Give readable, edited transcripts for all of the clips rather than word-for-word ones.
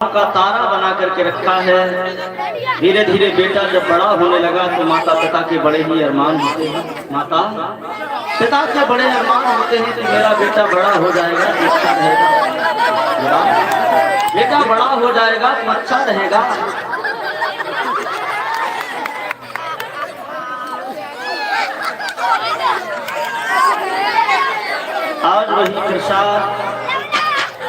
का तारा बना करके रखा है। धीरे धीरे बेटा जब बड़ा होने लगा तो माता पिता के बड़े ही अरमान होते हैं। माता पिता के बड़े अरमान होते हैं कि मेरा बेटा बड़ा हो जाएगा तो अच्छा रहेगा, बेटा बड़ा हो जाएगा तो अच्छा रहेगा। आज वही कृषा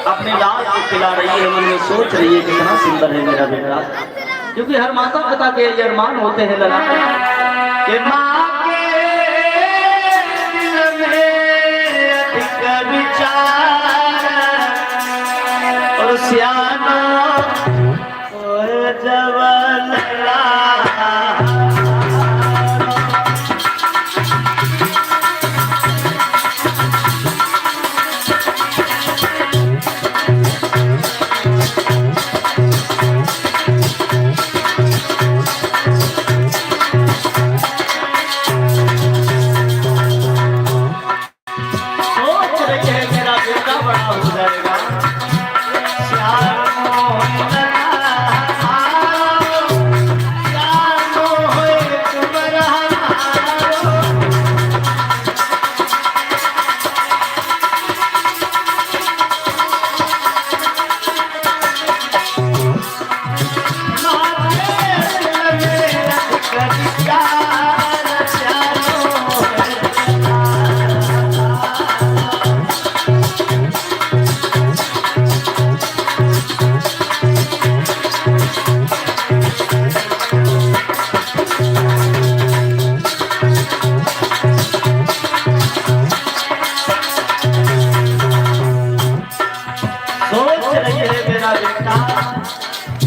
अपने लाल को खिला रही है, मन में सोच रही है कितना सुंदर है मेरा बेटा, क्योंकि हर माता पिता के ये अरमान होते हैं लला कि माँ के दिल में अधिक विचार और सियाना और जवान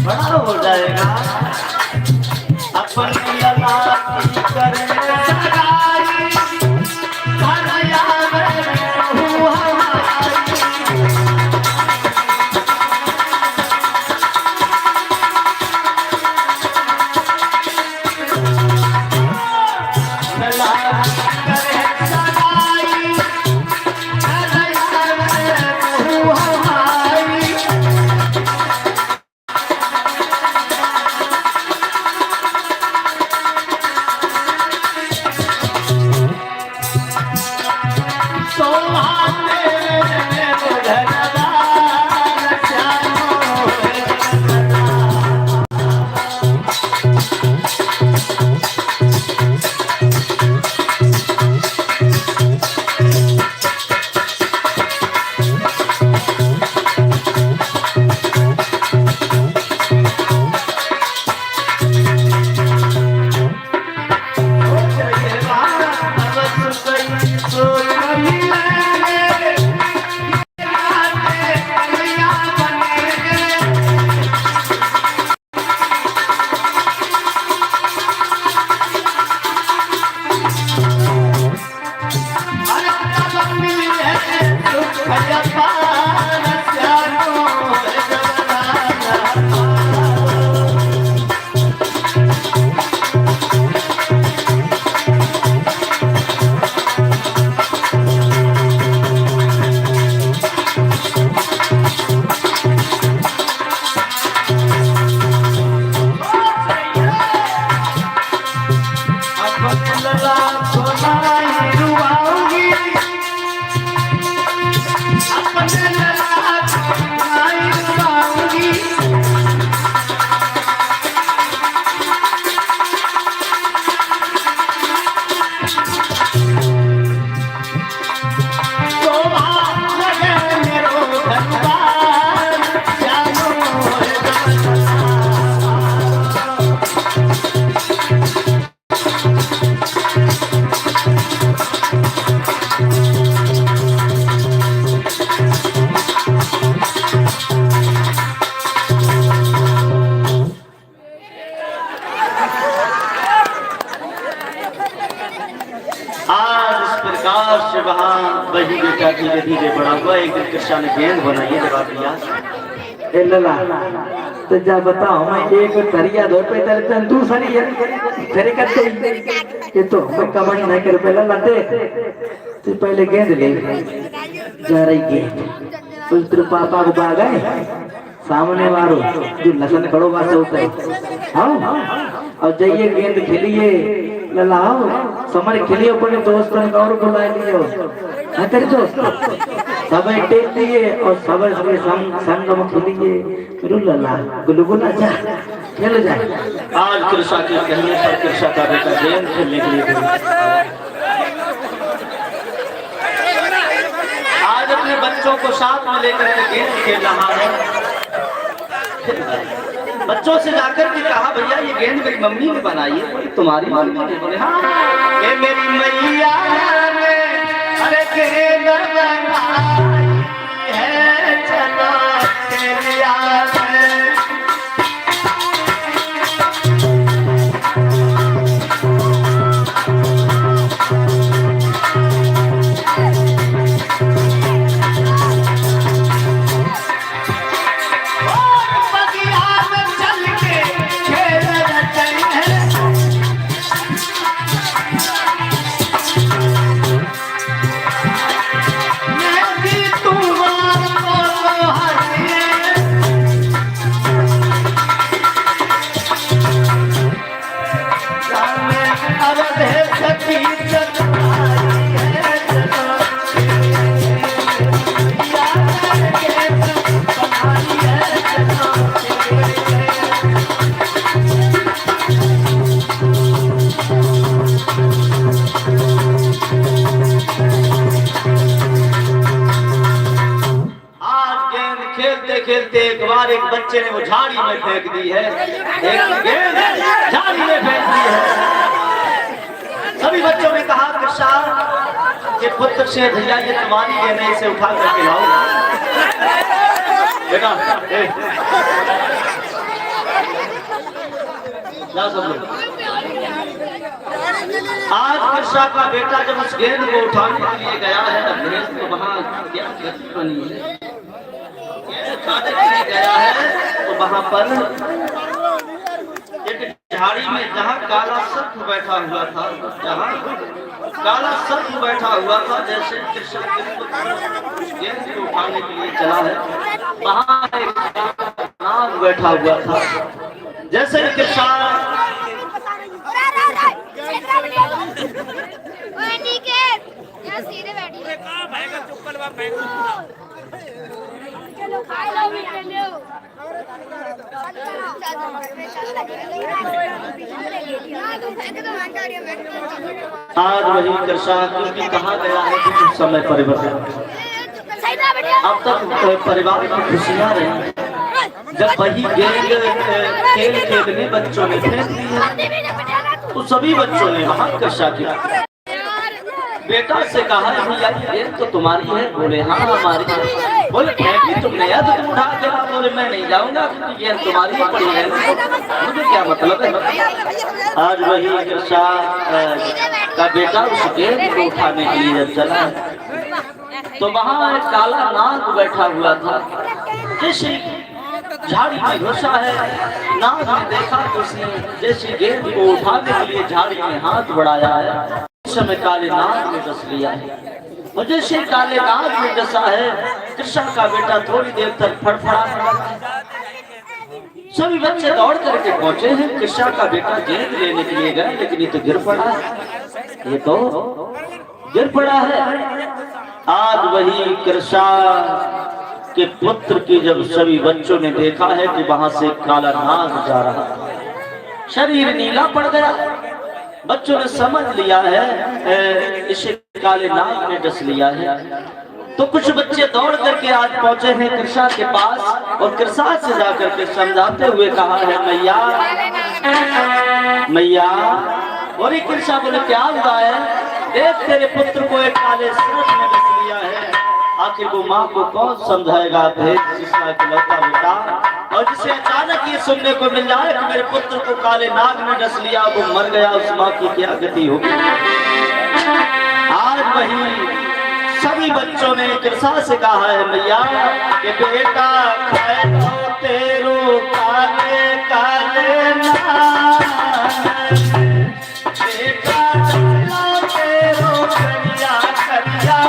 बड़ा हो जाएगा। अपन लला की करने सगाई भरया में हुआ से वहाँ वही बेटा धीरे धीरे बड़ा हुआ। एक दिन कृष्णा ने गेंद बनाई जवाब दिया लला तो जा बताओ मैं एक तरिया दो पे तेरे दूसरी है तेरे करते ये तो मैं कमाई नहीं कर पहला लाते तो पहले गेंद ले जा रही गेंद तो तेरे पापा को भाग गए सामने मारो जो लसन खड़ो बात होता है। हाँ और जाइए गेंद खेलिए लाओ समर खेलिए अपने दोस्तों का और बुला लियो है तेरे दोस्त सब टेक लिए और सब के संग में खेलिए रुला गुलगुला जा खेल जाए। आज कृष्णा के कहने पर कृष्णा का बेटा गेंद खेलने के लिए आज अपने बच्चों को साथ में लेकर के गेंद खेल रहा है। बच्चों से जाकर के कहा भैया ये गेंद मेरी मम्मी ने बनाई है। बोले तुम्हारी मम्मी ने? बोले हाँ ये मेरी मैया ने अरे गेंद बनाई है चलो तेरी याद है। खेलते एक बार एक बच्चे ने वो झाड़ी में फेंक दी है। एक गेंद झाड़ी में फेंक दी है। सभी बच्चों ने कहा कृष्णा के पुत्र से भैया ये तुम्हारी गेंद है इसे उठा करके लाओ बेटा। आज कृष्णा का बेटा जब उस गेंद को उठाने के लिए गया है तो वहां क्या बनी है खाने के लिए गया है तो वहां पर एक झाड़ी में जहाँ काला सर्प बैठा हुआ था, जहाँ काला सर्प बैठा हुआ था, जैसे कृष्ण गेंद को उठाने के लिए चला है वहां एक नाग बैठा हुआ था। जैसे कृष्ण आज वही कृष्णा क्योंकि कहा गया है कि कुछ समय परिवर्तन अब तक परिवार की खुशियां रही। जब वही गेंद खेल खेलने बच्चों ने फेंक दी तो सभी बच्चों ने वहां कृष्णा की बेटा से कहा भैया गेंद तो तुम्हारी है? बोले हाँ हमारी है। बोले फेंकी तुमने या तो तुम उठा के ला? बोले मैं नहीं जाऊंगा क्योंकि गेंद तुम्हारी पड़ी है, मुझे क्या मतलब है। आज वही कृष्णा का बेटा उस गेंद को उठाने के लिए जब चला तो वहां एक काला नाग बैठा हुआ था। जैसे झाड़ी में घुसा है, नाग ने देखा तो उसने जैसे गेंद को उठाने के लिए झाड़ी में हाथ बढ़ाया है उस समय काले नाग ने डस लिया है। और जैसे काले नाग ने डसा है कृष्ण का बेटा थोड़ी देर तक फड़फड़ाने लगा। सभी बच्चे दौड़ करके पहुंचे हैं। कृष्ण का बेटा गेंद लेने के लिए गए लेकिन ये तो गिर पड़ा है, ये तो गिर पड़ा है। आज वही कृष्ण के पुत्र की जब सभी बच्चों ने देखा है कि वहां से काला नाग जा रहा है, शरीर नीला पड़ गया। बच्चों ने समझ लिया है इसे काले नाग ने डस लिया है। तो कुछ बच्चे दौड़ करके आज पहुंचे हैं कृष्णा के पास और कृष्णा से जाकर के समझाते हुए कहा है मैया मैया। और कृष्णा बोले क्या हुआ है? देख तेरे पुत्र को एक काले सर्प ने डस लिया है। आखिर वो माँ को कौन समझाएगा भेद कृष्णा इकलौता बेटा। और जिसे अचानक ये सुनने को मिल जाए कि मेरे पुत्र को काले नाग ने डस लिया, वो मर गया, उस माँ की क्या गति होगी। आज वही सभी बच्चों ने कृष्णा से कहा है मैया कि बेटा खाए तो तेरो काले काले नाग, बेटा तेरो करिया करिया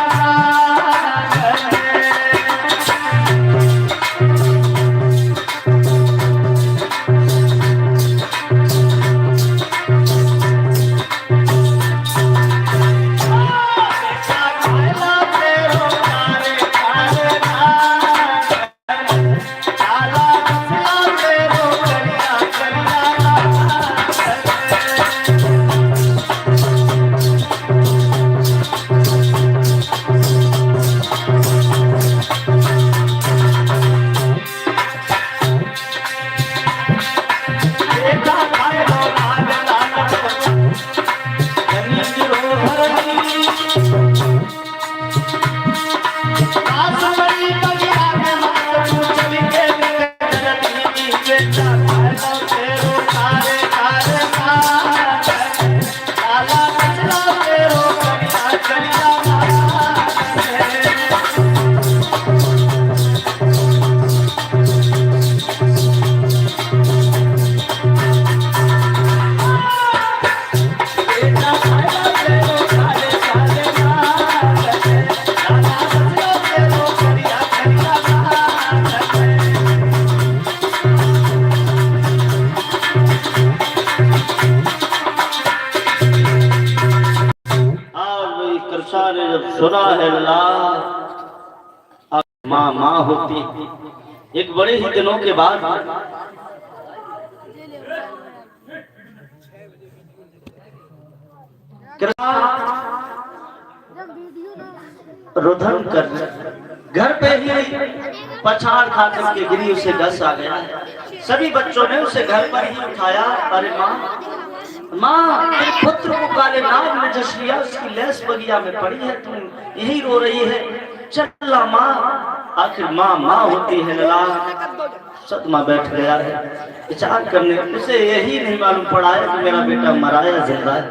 ने जब सुना है ला माँ माँ होती, एक बड़े ही दिनों के बाद रुधन कर घर पे ही पछाड़ खा करके गिरी, उसे गस आ गया। सभी बच्चों ने उसे घर पर ही उठाया। अरे माँ माँ, तेरे पुत्र को काले नाग ने जस लिया, उसकी लैस बगिया में पड़ी है, तुम यही रो रही है। चला माँ, आखिर माँ माँ होती है। लला सदमा बैठ गया है, विचार करने उसे यही नहीं मालूम पड़ा है कि मेरा बेटा मरा या जिंदा है।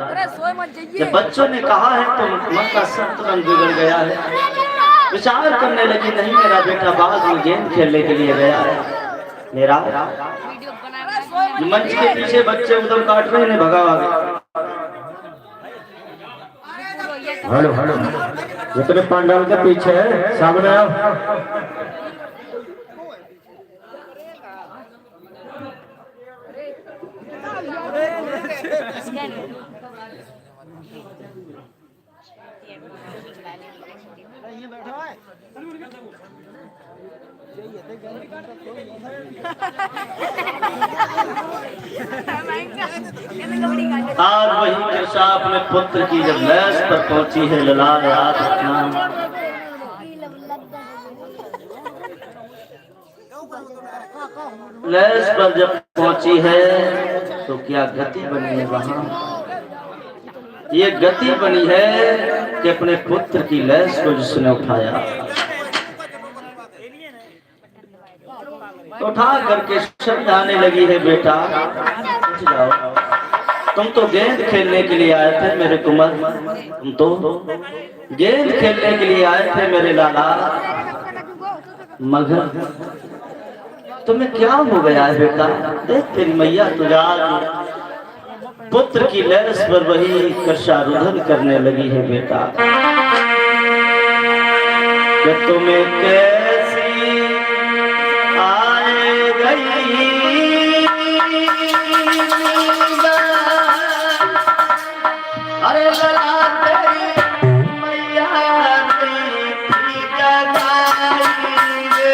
जब बच्चों ने कहा है तो मन का संतुलन बिगड़ गया है। विचार करने लगी, नहीं मेरा बेटा बाग में गेंद खेलने के लिए गया है। मेरा मंच के पीछे बच्चे उधर काट रहे हैं, भगा हेलो हेलो, इतने पंडाल के पीछे है, सामने आओ। आज वही कृषा अपने पुत्र की जब लैस पर पहुंची है, लला याद रखना, लैस पर जब पहुंची है तो क्या गति बनी है वहां। ये गति बनी है कि अपने पुत्र की लैस को जिसने उठाया, उठा करके समझाने लगी है, बेटा उठ जाओ, तुम तो गेंद खेलने के लिए आए थे मेरे कुंवर, तुम तो गेंद खेलने के लिए आए थे मेरे लाला, मगर तुम्हें क्या हो गया है बेटा। देख तेरी मैया तुझा पुत्र की लैस पर वही कृषा रुधन करने लगी है बेटा। कि तुम्हें कैसी आए गई अरे लला तेरी मैया तेरी जगाई रे।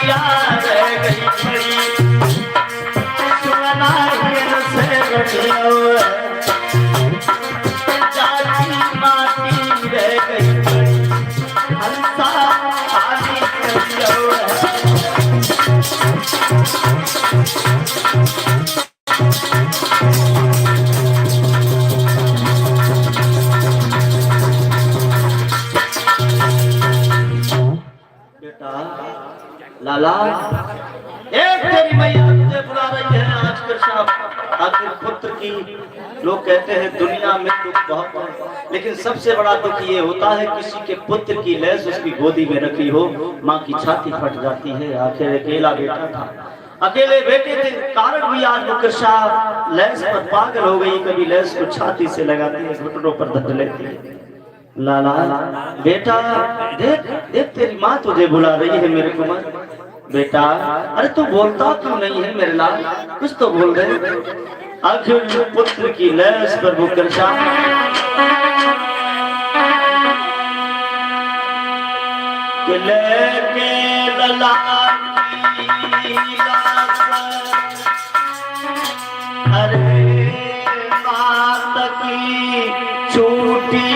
मैया रह गई बड़ी सुना से रखियो जाती माटी रह गई बड़ी हंसा आदि करियो लाला एक तेरी मैया तुझे बुला रही है आज के शाम आखिर पुत्र की लोग कहते हैं दुनिया में दुख बहुत है लेकिन सबसे बड़ा दुख ये होता है किसी के पुत्र की लैस उसकी गोदी में रखी हो माँ की छाती फट जाती है आखिर अकेला बेटा था अकेले बेटे के कारण भी आज मुकर्षा लैस पर पागल हो गई कभी लैस को छाती से लगाती है घुटनों पर धर लेती है लाला बेटा देख देख तेरी माँ तुझे बुला रही है मेरे कुमार बेटा अरे तू बोलता क्यों नहीं है मेरे लाल कुछ तो बोल रहे आखिर पुत्र की लैस पर मुकर्षा लेके लला अरे मात की छूटी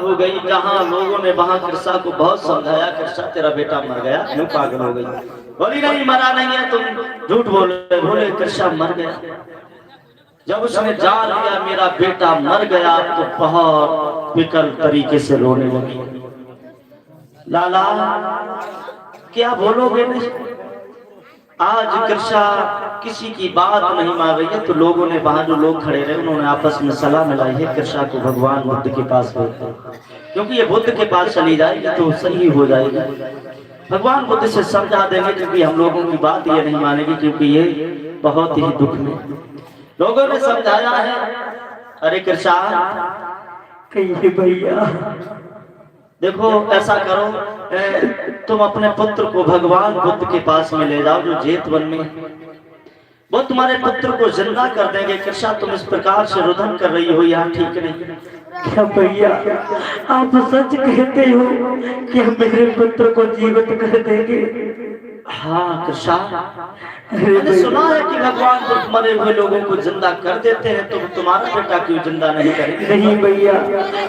हो गई। जहाँ लोगों ने वहां कृष्णा को बहुत समझाया, कृष्णा तेरा बेटा मर गया, क्यों पागल हो गई? बोली नहीं मरा नहीं है, तुम झूठ बोले। बोले कृष्णा मर गया। जब उसने जान लिया मेरा बेटा मर गया तो बहुत विकल तरीके से रोने लगी। लाला क्या बोलोगे? नहीं आज कृष्णा किसी की बात नहीं मान रही है। तो लोगों ने, वहां जो लोग खड़े रहे, उन्होंने आपस में सलाह मिलाई है कृष्णा को भगवान बुद्ध के पास भेज दो, क्योंकि ये बुद्ध के पास चली जाएगी तो सही हो जाएगी। भगवान बुद्ध से समझा देंगे, क्योंकि हम लोगों की बात ये नहीं मानेगी, क्योंकि ये बहुत ही दुख में। लोगों ने समझाया है, अरे कृष्णा कहिए भैया, देखो ऐसा करो, तुम अपने पुत्र को भगवान बुद्ध के पास में ले जाओ जो जेतवन में, वो तुम्हारे पुत्र को जिंदा कर देंगे। कृष्णा तुम इस प्रकार से रुदन कर रही हो, यहाँ ठीक नहीं। क्या भैया आप सच कहते हो कि हम मेरे पुत्र को जीवित कर देंगे? हाँ कृष्णा, मैंने सुना है कि भगवान बुद्ध मरे हुए लोगों को जिंदा कर देते हैं, तो तुम्हारा बेटा क्यों जिंदा नहीं करेंगे? नहीं भैया,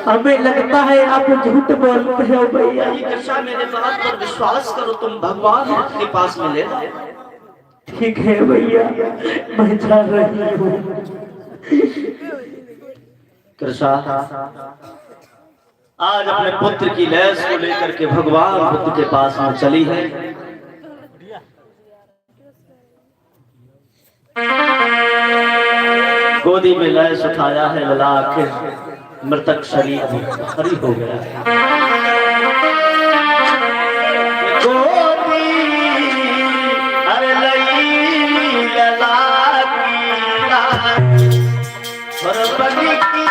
हमें लगता है आप झूठ बोलते हो भैया। कृष्णा मेरे बात पर विश्वास करो, तुम भगवान बुद्ध के पास में ले जाओ। ठीक है भैया, मैं जा रही हूँ। कृष्णा आज अपने पुत्र की लैस को लेकर के भगवान बुद्ध के पास में चली है। गोदी में लैस उठाया है, लला आखिर मृतक शरीर हरी हो गया। गोदी अरे लई लला की बनी की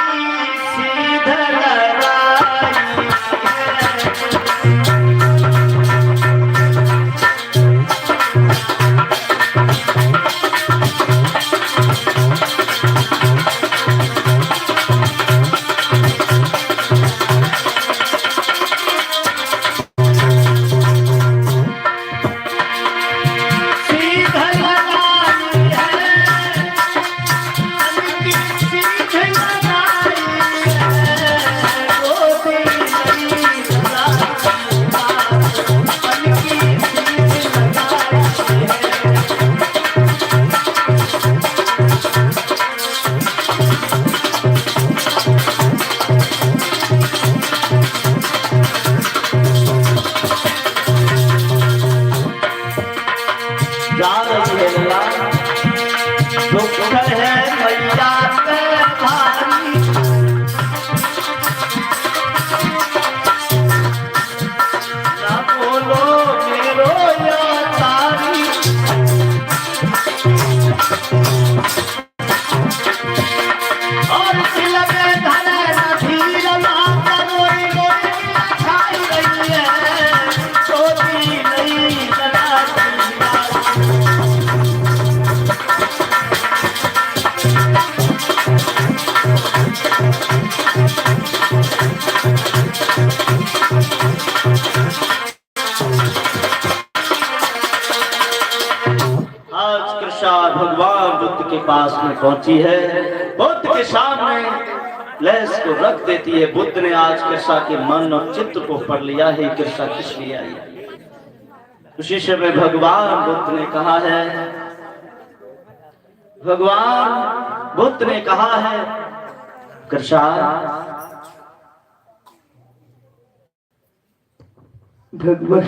सीधा भगवान बुद्ध के पास में पहुंची है। बुद्ध के सामने लैस को रख देती है। बुद्ध ने आज कृष्णा के मन और चित्त को पढ़ लिया है, कृष्णा किस लिए आई है। उसी समय भगवान बुद्ध ने कहा है, भगवान बुद्ध ने कहा है, कृष्णा भगवान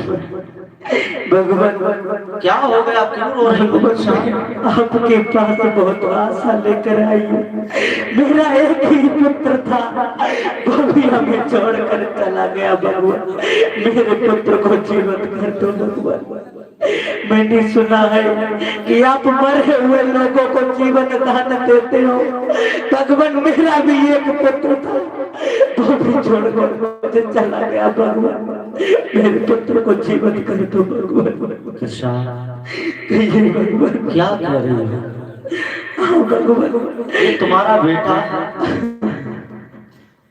क्या हो गया, क्यों रो रही हो? आपके पास बहुत आशा लेकर आई हूँ। मेरा एक ही पुत्र था, वो भी हमें छोड़कर चला गया। भगवान मेरे पुत्र को जीवित कर दो भगवान। मैंने सुना है कि आप मरे हुए लोगों को जीवन दान देते हो। भगवान मेरा भी एक पुत्र था, वो भी छोड़कर मुझे चला गया। भगवान मेरे पुत्र को जीवन कर दो भगवान। कृष्णा भगवान क्या कह रही हो? हाँ भगवान, ये तुम्हारा बेटा है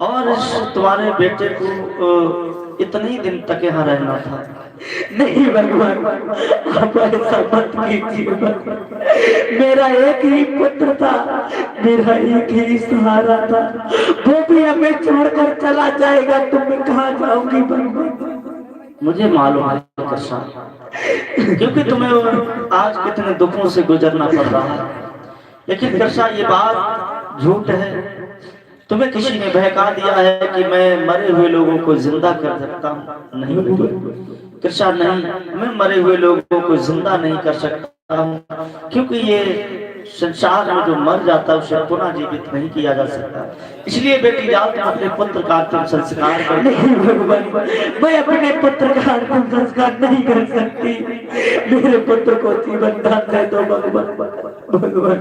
और तुम्हारे बेटे को इतने ही दिन तक यहाँ रहना था। नहीं भगवान, आप ऐसा मत कीजिए भगवान। मेरा एक ही पुत्र था, मेरा एक ही सहारा था, वो भी हमें छोड़कर चला जाएगा तो मैं कहाँ जाऊंगी भगवान? मुझे मालूम है कृष्णा, क्योंकि तुम्हें आज कितने दुखों से गुजरना पड़ रहा है। लेकिन कृष्णा ये बात झूठ है। तुम्हें किसी ने बहका दिया है कि मैं मरे हुए लोगों को जिंदा कर सकता हूँ। नहीं कृष्णा, नहीं, मैं मरे हुए लोगों को जिंदा नहीं कर सकता हूँ, क्योंकि ये संसार में जो मर जाता है उसे पुनः जीवित नहीं किया जा सकता। इसलिए बेटी जाओ, तुम अपने पुत्र का अंतिम संस्कार कर। नहीं भगवान, मैं अपने पुत्र का अंतिम संस्कार नहीं कर सकती। मेरे पुत्र को जीवन दान दे दो भगवान। भगवान,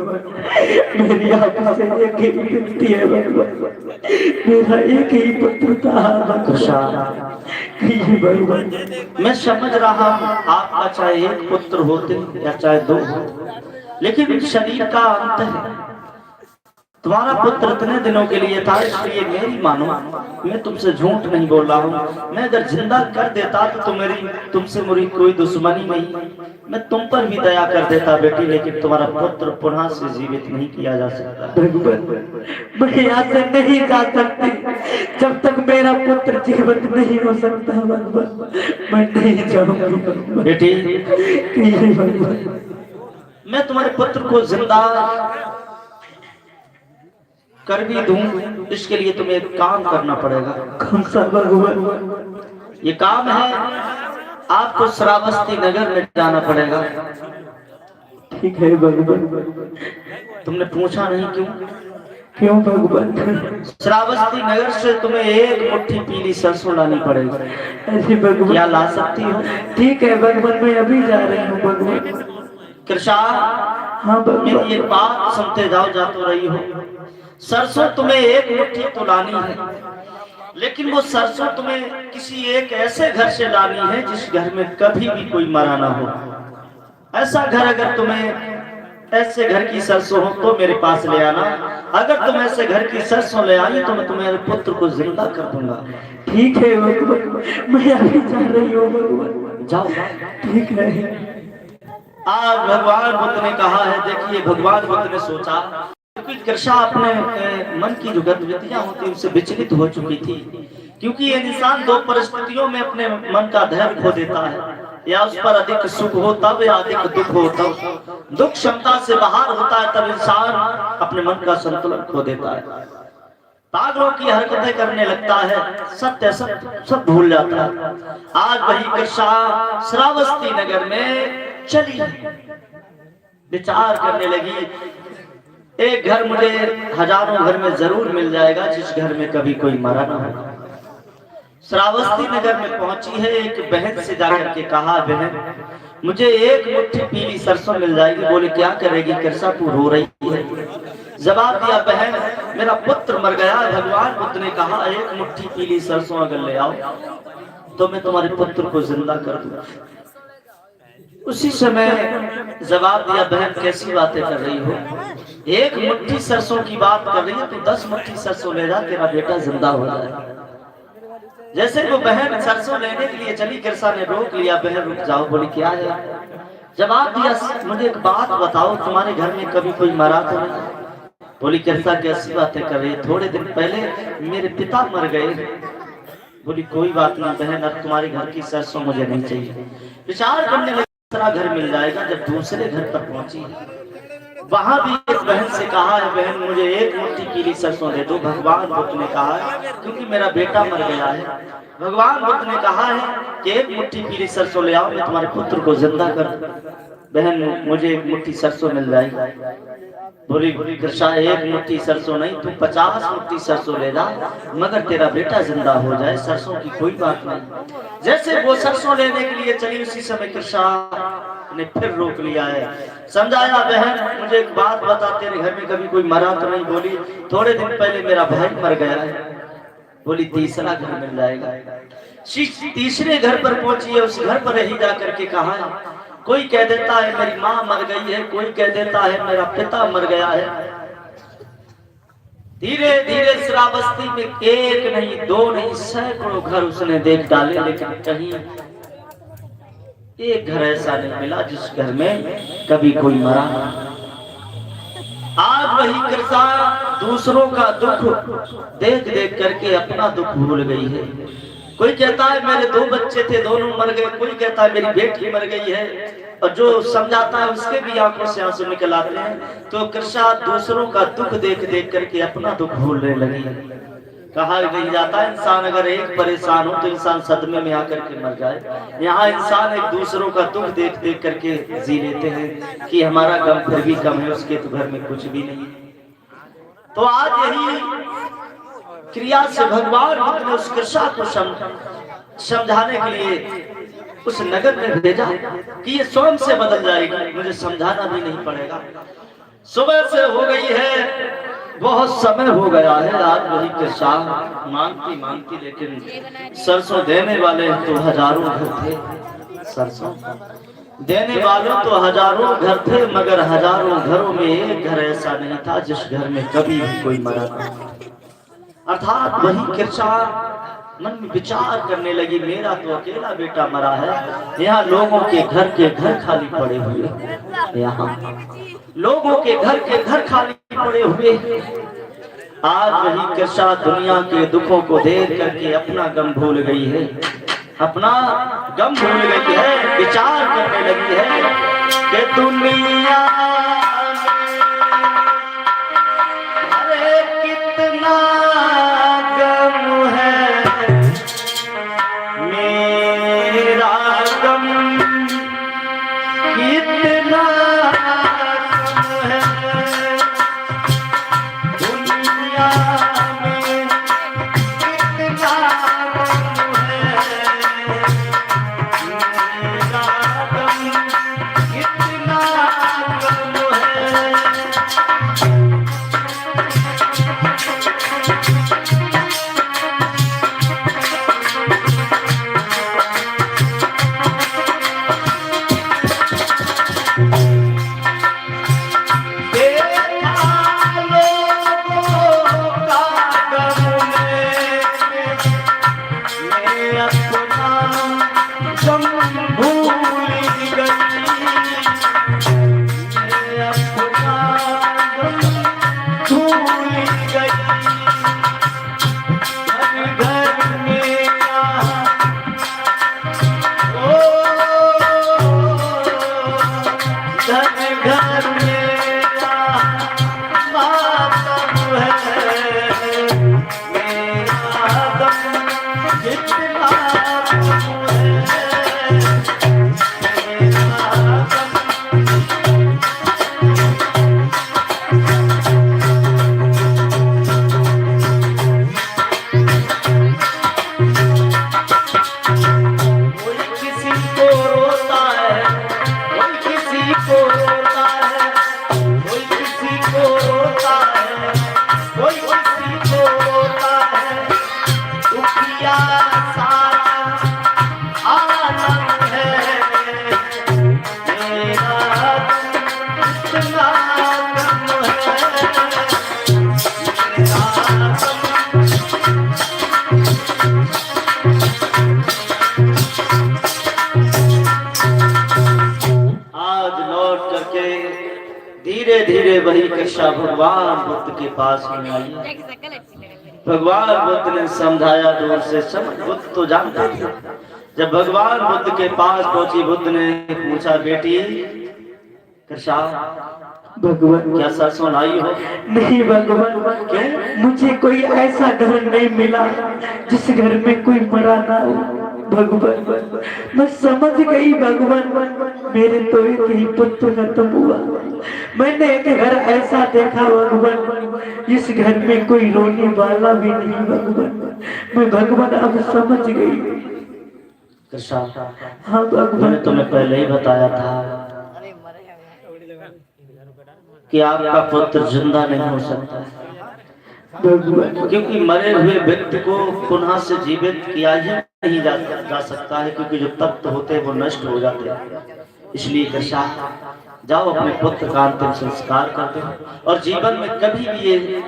मेरी आपसे एक ही विनती है भगवान, मेरा एक ही पुत्र था भगवान। मैं समझ रहा हूँ आपका चाहे एक पुत्र होते या चाहे दो हो, लेकिन शरीर का अंत है। तुम्हारा पुत्र इतने दिनों के लिए था, इसलिए मेरी मानो, मैं तुमसे झूठ नहीं बोल रहा हूँ। मैं अगर जिंदा कर देता तो तुमसे मेरी कोई दुश्मनी नहीं, मैं तुम पर भी दया कर देता बेटी, लेकिन तुम्हारा पुत्र पुनः से जीवित नहीं किया जा सकता। भगवान, मैं यहाँ से नहीं जा सकती जब तक मेरा पुत्र जीवित नहीं हो सकता भगवान। मैं नहीं जाऊंगी बेटी। भगवान, मैं तुम्हारे पुत्र को जिंदा कर भी दूं, इसके लिए तुम्हें एक काम करना पड़ेगा। कौन सा भगवान? ये काम है, आपको श्रावस्ती नगर में जाना पड़ेगा। ठीक है भगवान। तुमने पूछा नहीं क्यों? क्यों भगवान? श्रावस्ती नगर से तुम्हें एक मुट्ठी पीली सरसों लानी पड़ेगी। ऐसी भगवान क्या ला सकती हो? ठीक है भगवान, मैं अभी जा रही हूँ भगवान। कृष्णा, हाँ मेरी भगवान। एक बात सुनते जाओ, जा तो रही हो। सरसों तुम्हें एक मुट्ठी तो लानी है, लेकिन वो सरसों तुम्हें किसी एक ऐसे घर से लानी है जिस घर में कभी भी कोई मरा ना हो। ऐसा घर अगर तुम्हें ऐसे घर की सरसों हो तो मेरे पास ले आना। अगर तुम ऐसे घर की सरसों ले आई तो मैं तुम्हारे पुत्र को जिंदा कर दूंगा। ठीक है भगवान, मैं अभी जा रही हूँ भगवान। जाओ। ठीक है। आज भगवान बुद्ध ने कहा है, देखिए भगवान बुद्ध ने सोचा, क्योंकि कृष्णा अपने मन की जो गतिविधियां होती उससे विचलित हो चुकी थी। क्योंकि ये इंसान दो परिस्थितियों में अपने मन का धैर्य खो देता है, या उस पर अधिक सुख हो तब, या अधिक दुख हो तब। दुख क्षमता से बाहर होता है तब इंसान अपने मन का संतुलन खो देता है, पागलों की हरकतें करने लगता है, सत्य सब भूल जाता है। आज वही कृष्णा श्रावस्ती नगर में चली, विचार करने लगी, एक घर मुझे हजारों घर में जरूर मिल जाएगा जिस घर में कभी कोई मरा ना हो। श्रावस्ती नगर में पहुंची है, एक बहन से जाकर के कहा, बहन मुझे एक मुट्ठी पीली सरसों मिल जाएगी। बोले क्या करेगी कृष्णा, तू रो रही है? जवाब दिया, बहन मेरा पुत्र मर गया। भगवान बुद्ध ने कहा, एक मुट्ठी पीली सरसों अगर ले आओ तो मैं तुम्हारे पुत्र को जिंदा कर दूंगा। उसी समय जवाब दिया, बहन कैसी बातें कर रही हो, एक मुट्ठी सरसों की बात कर रही है, तू 10 मुट्ठी सरसों ले जा, तेरा बेटा जिंदा हो जाएगा। जैसे वो बहन सरसों लेने के लिए चली, कृष्णा ने रोक लिया, बहन रुक जाओ। बोली क्या है? जवाब दिया, मुझे एक बात बताओ, तुम्हारे घर में कभी कोई मरा तो नहीं? बोली कृष्णा कैसी बातें कर रही है, थोड़े दिन पहले मेरे पिता मर गए। बोली कोई बात नहीं बहन, अब तुम्हारे घर की सरसों मुझे नहीं चाहिए। विचार करने लगे, दूसरा घर मिल जाएगा। जब दूसरे घर पर पहुंची, वहां भी एक बहन से कहा है, बहन मुझे एक मुट्ठी पीली सरसों दे दो। भगवान बुद्ध ने कहा है, क्योंकि मेरा बेटा मर गया है, भगवान बुद्ध ने कहा है कि एक मुट्ठी पीली सरसों ले आओ, मैं तुम्हारे पुत्र को जिंदा कर दूं। बहन मुझे एक मुट्ठी सरसों मिल जाएगी। बोली कृष्णा एक मुट्ठी सरसों नहीं, तू 50 मुट्ठी सरसों ले जा, मगर तेरा बेटा जिंदा हो जाए, सरसों की कोई बात नहीं। जैसे वो सरसों लेने के लिए चली, उसी समय कृष्णा ने फिर रोक लिया है, समझाया, बहन मुझे एक बात बता, तेरे घर में कभी कोई मरा तो नहीं? बोली थोड़े दिन पहले मेरा भाई मर गया है। बोली तीसरा घर मिल जाएगा। तीसरे घर पर पहुंची है, उस घर पर ही जाकर के कहा है, कोई कह देता है मेरी माँ मर गई है, कोई कह देता है मेरा पिता मर गया है। धीरे धीरे श्रावस्ती में एक नहीं दो नहीं सैकड़ों घर उसने देख डाले, लेकिन कहीं एक घर ऐसा नहीं मिला जिस घर में कभी कोई मरा ना। आज वही कृष्णा दूसरों का दुख देख देख करके अपना दुख भूल गई है। कोई कहता है मेरे 2 बच्चे थे दोनों मर गए, कोई कहता है मेरी बेटी मर गई है, और जो समझाता है उसके भी आंखों से आंसू निकल आते हैं। तो कृष्णा दूसरों का दुख देख देख करके अपना दुख भूलने लगी। कहा नहीं जाता इंसान अगर एक परेशान हो तो इंसान सदमे में आकर के मर जाए। यहाँ इंसान एक दूसरों का दुख देख देख करके जी लेते हैं कि हमारा गम फिर भी कम है, उसके तो घर में कुछ भी नहीं। तो आज यही क्रिया से भगवान बुद्ध ने उस कृष्णा को समझाने के लिए उस नगर में भेजा कि ये स्वयं से बदल जाएगी, मुझे समझाना भी नहीं पड़ेगा। सुबह से हो गई है, बहुत समय हो गया है। आज वही कृष्णा मांगती मांगती, लेकिन सरसों देने वाले तो हजारों घर थे। सरसों देने वालों तो हजारों घर थे, मगर हजारों घरों में एक घर ऐसा नहीं था जिस घर में कभी भी कोई मरा था। अर्थात वही कृष्णा मन में विचार करने लगी, मेरा तो अकेला बेटा मरा है, यहाँ लोगों के घर खाली पड़े हुए, यहाँ लोगों के घर खाली पड़े हुए। आज वही कृष्णा दुनिया के दुखों को देख करके अपना गम भूल गई है, अपना गम भूल गई है। विचार करने लगी है कि दुनिया अरे कितना गम है, मेरा गम कितना धीरे धीरे वही कृष्णा भगवान बुद्ध के पास में आई। भगवान बुद्ध ने समझाया दूर से, समझ बुद्ध तो जानता था। जब भगवान बुद्ध के पास पहुंची, बुद्ध ने पूछा, बेटी कृष्णा भगवान क्या सरसों लाई हो? नहीं भगवान, क्यों? मुझे कोई ऐसा घर नहीं मिला जिस घर में कोई मरा ना हो। भगवान मैं समझ गई भगवान, मेरे तो एक ही पुत्र खत्म हुआ। मैंने एक घर ऐसा देखा भगवान, इस घर में कोई रोने वाला भी नहीं भगवान। मैं भगवान अब समझ गई। कृष्णा हाँ भगवान, मैंने तुम्हें पहले ही बताया था कि आपका पुत्र जिंदा नहीं हो सकता है, क्योंकि मरे हुए व्यक्ति को पुनः से जीवित किया ही नहीं जा सकता है, क्योंकि जो तत्व होते हैं वो नष्ट हो जाते हैं। इसलिए कृष्णा जाओ अपने पुत्र का अंतिम संस्कार कर दो, और जीवन में कभी भी ये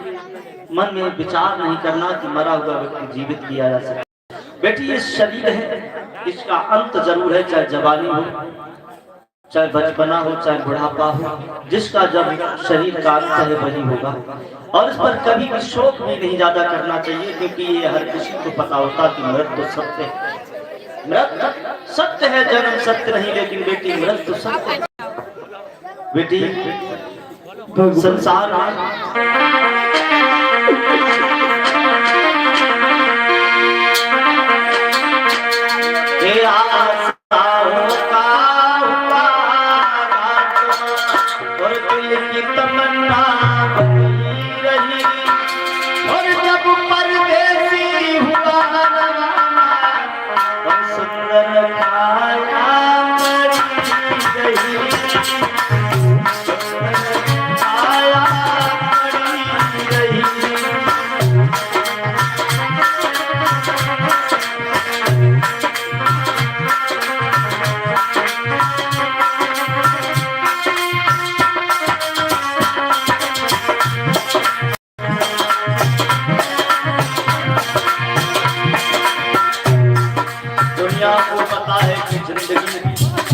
मन में विचार नहीं करना कि मरा हुआ व्यक्ति जीवित किया जा सकता। बेटी ये शरीर है, इसका अंत जरूर है, चाहे जवानी हो, चाहे बचपना हो, चाहे बुढ़ापा हो, जिसका जब शरीर का अंत है वही होगा। और इस पर कभी भी शोक भी नहीं ज्यादा करना चाहिए, क्योंकि ये हर किसी को पता होता कि मृत्यु सत्य है। मृत्यु सत्य है, जन्म सत्य नहीं, लेकिन बेटी मृत्यु सत्य है। बेटी संसार और दिल की तमन्ना बनी रही, और जब परदेसी हुआ और सुंदर छाया पड़ी गई, छाया पड़ी गई। दुनिया को पता है कि जिंदगी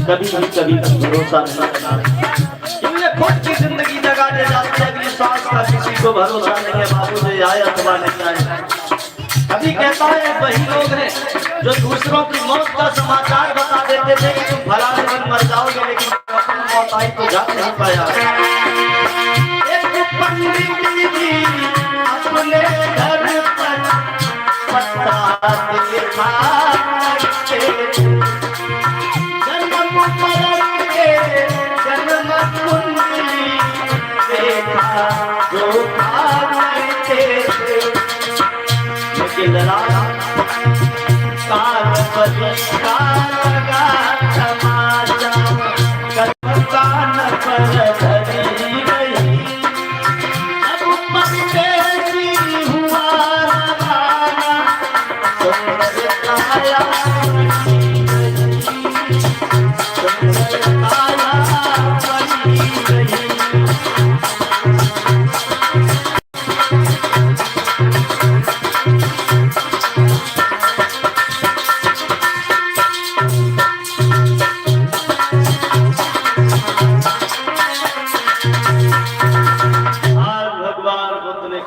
कभी भरोसा नहीं करना, इनने खुद की जिंदगी लगाने जाते हैं। अगली सांस का किसी को भरोसा नहीं है, बाबू से आए अथवा नहीं आए। अभी कहता है वही लोग हैं जो दूसरों की मौत का समाचार बता देते थे कि तुम फलाने दिन मर जाओगे, लेकिन अपनी मौत आई तो जा नहीं पाया। एक पंडित जी अपने घर पर पत्ता लिखा, जन्म मरण के जन्म कुंडली देखा जो करते थे, लेकिन काल परिष्कार लगा तमाशा, कर्म कान पर धरी गई। अब परदेसी हुआ रवाना, सुंदर छाया पड़ी गई, सुंदर छाया पड़ी गई।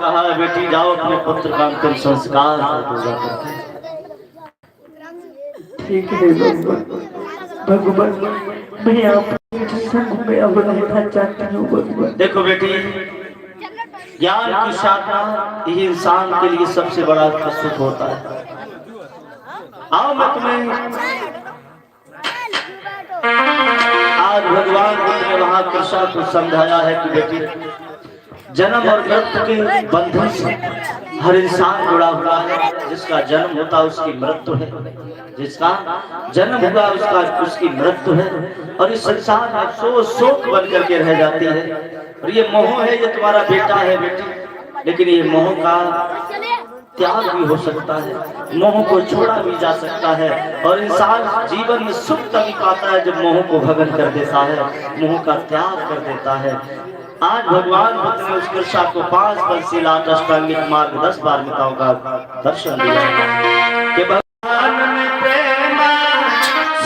कहा बेटी जाओ अपने पुत्र का अंतिम संस्कार ठीक है भगवान, मैं आपके संग में अब रहना चाहती हूँ भगवान। देखो बेटी, ज्ञान की साधना ये इंसान के लिए सबसे बड़ा सुख होता है। आओ मैं तुम्हें आज भगवान ने वहां कृष्ण को समझाया है कि बेटी जन्म और मृत्यु के बंधन से हर इंसान जुड़ा हुआ है। जिसका जन्म होता है उसकी मृत्यु है, जिसका जन्म होगा उसकी मृत्यु है। और इस संसार में शोक बन करके रह जाती है। और ये मोह है, ये तुम्हारा बेटा है बेटी, लेकिन ये मोह का त्याग भी हो सकता है, मोह को छोड़ा भी जा सकता है। और इंसान जीवन में सुख तभी पाता है जब मोह को भगन कर देता है, मोह का त्याग कर देता है। आज भगवान बुद्ध ने उस कृष्ण को 5 पंचशील 8 अष्टांगिक मार्ग 10 पारमिताओं का दर्शन दिया कि भगवान ने प्रेम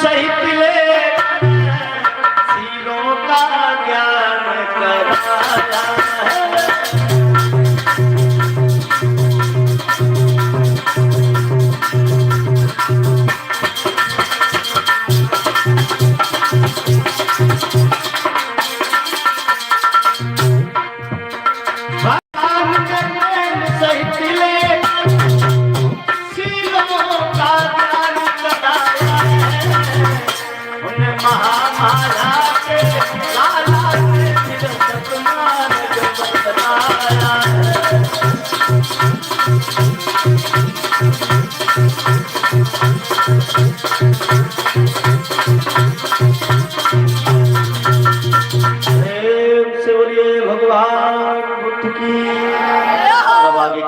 सहित ले शीलों का ज्ञान कराया है।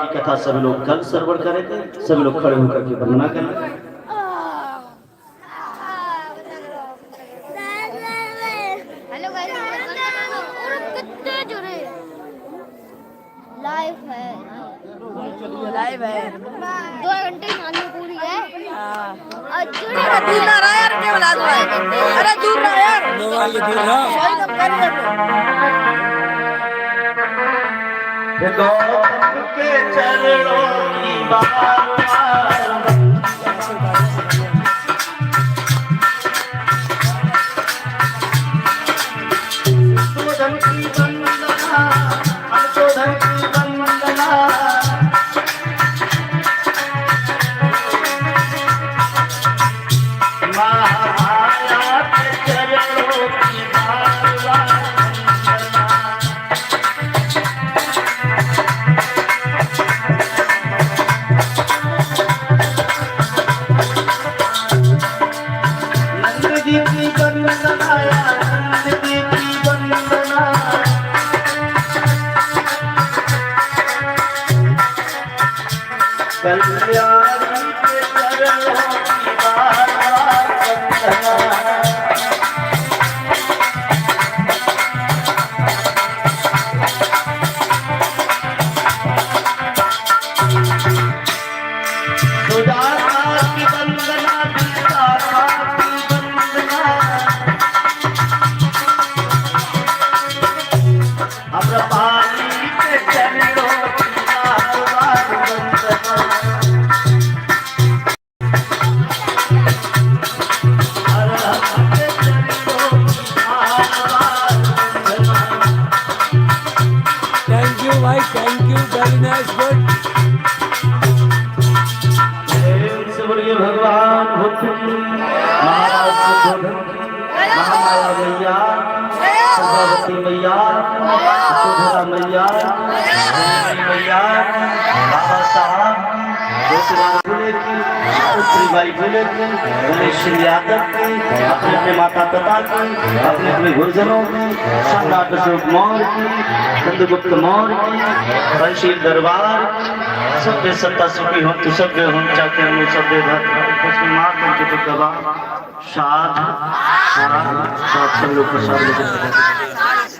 कथा सभी लोग कल सर्वण करेंगे, सभी लोग खड़े होकर के वंदना करेंगे। हेलो गाइस, कितने जुड़े लाइव है। लाइव है 2 घंटे मालूम पूरी है हाँ। और जुड़े अरे दूर ना रहा यार क्या बता दूँ अरे दूर ना यार सही तुम कर रहे हो गौतम के चरणों की बात धन की वंदना हमको धन की वंदना महामाया के चरणों की बार बार नंद जी की वंदना नंद जी की वंदना कल्याणी के चरणों की बार बार वंदना सुजाता की वंदना विशाखा की वंदना अम्रपाली के चरणों की बार बार वंदना अरहर के चरणों की बार बार वंदना थैंक यू भाई, thank you, very nice, good. बोलिए भगवान बुद्ध की महाराज सुधोधन की महामाया मैया सदावती मैया सुधरा मैया मैया बाबा साहब ज्योतिराम फुले की पुत्रीबाई फुले की गणेश श्री यादव की अपने अपने माता पिता की अपने अपने गुरुजनों की सम्राट अशोक मौर्य की चंद्रगुप्त मौर्य की बंशील दरबार सभ्य सत्ता सुखी हो तो सभ्य हो चाहते हैं सभ्य धर्म माँ करके तो दबा साथ सब लोग को सब लोग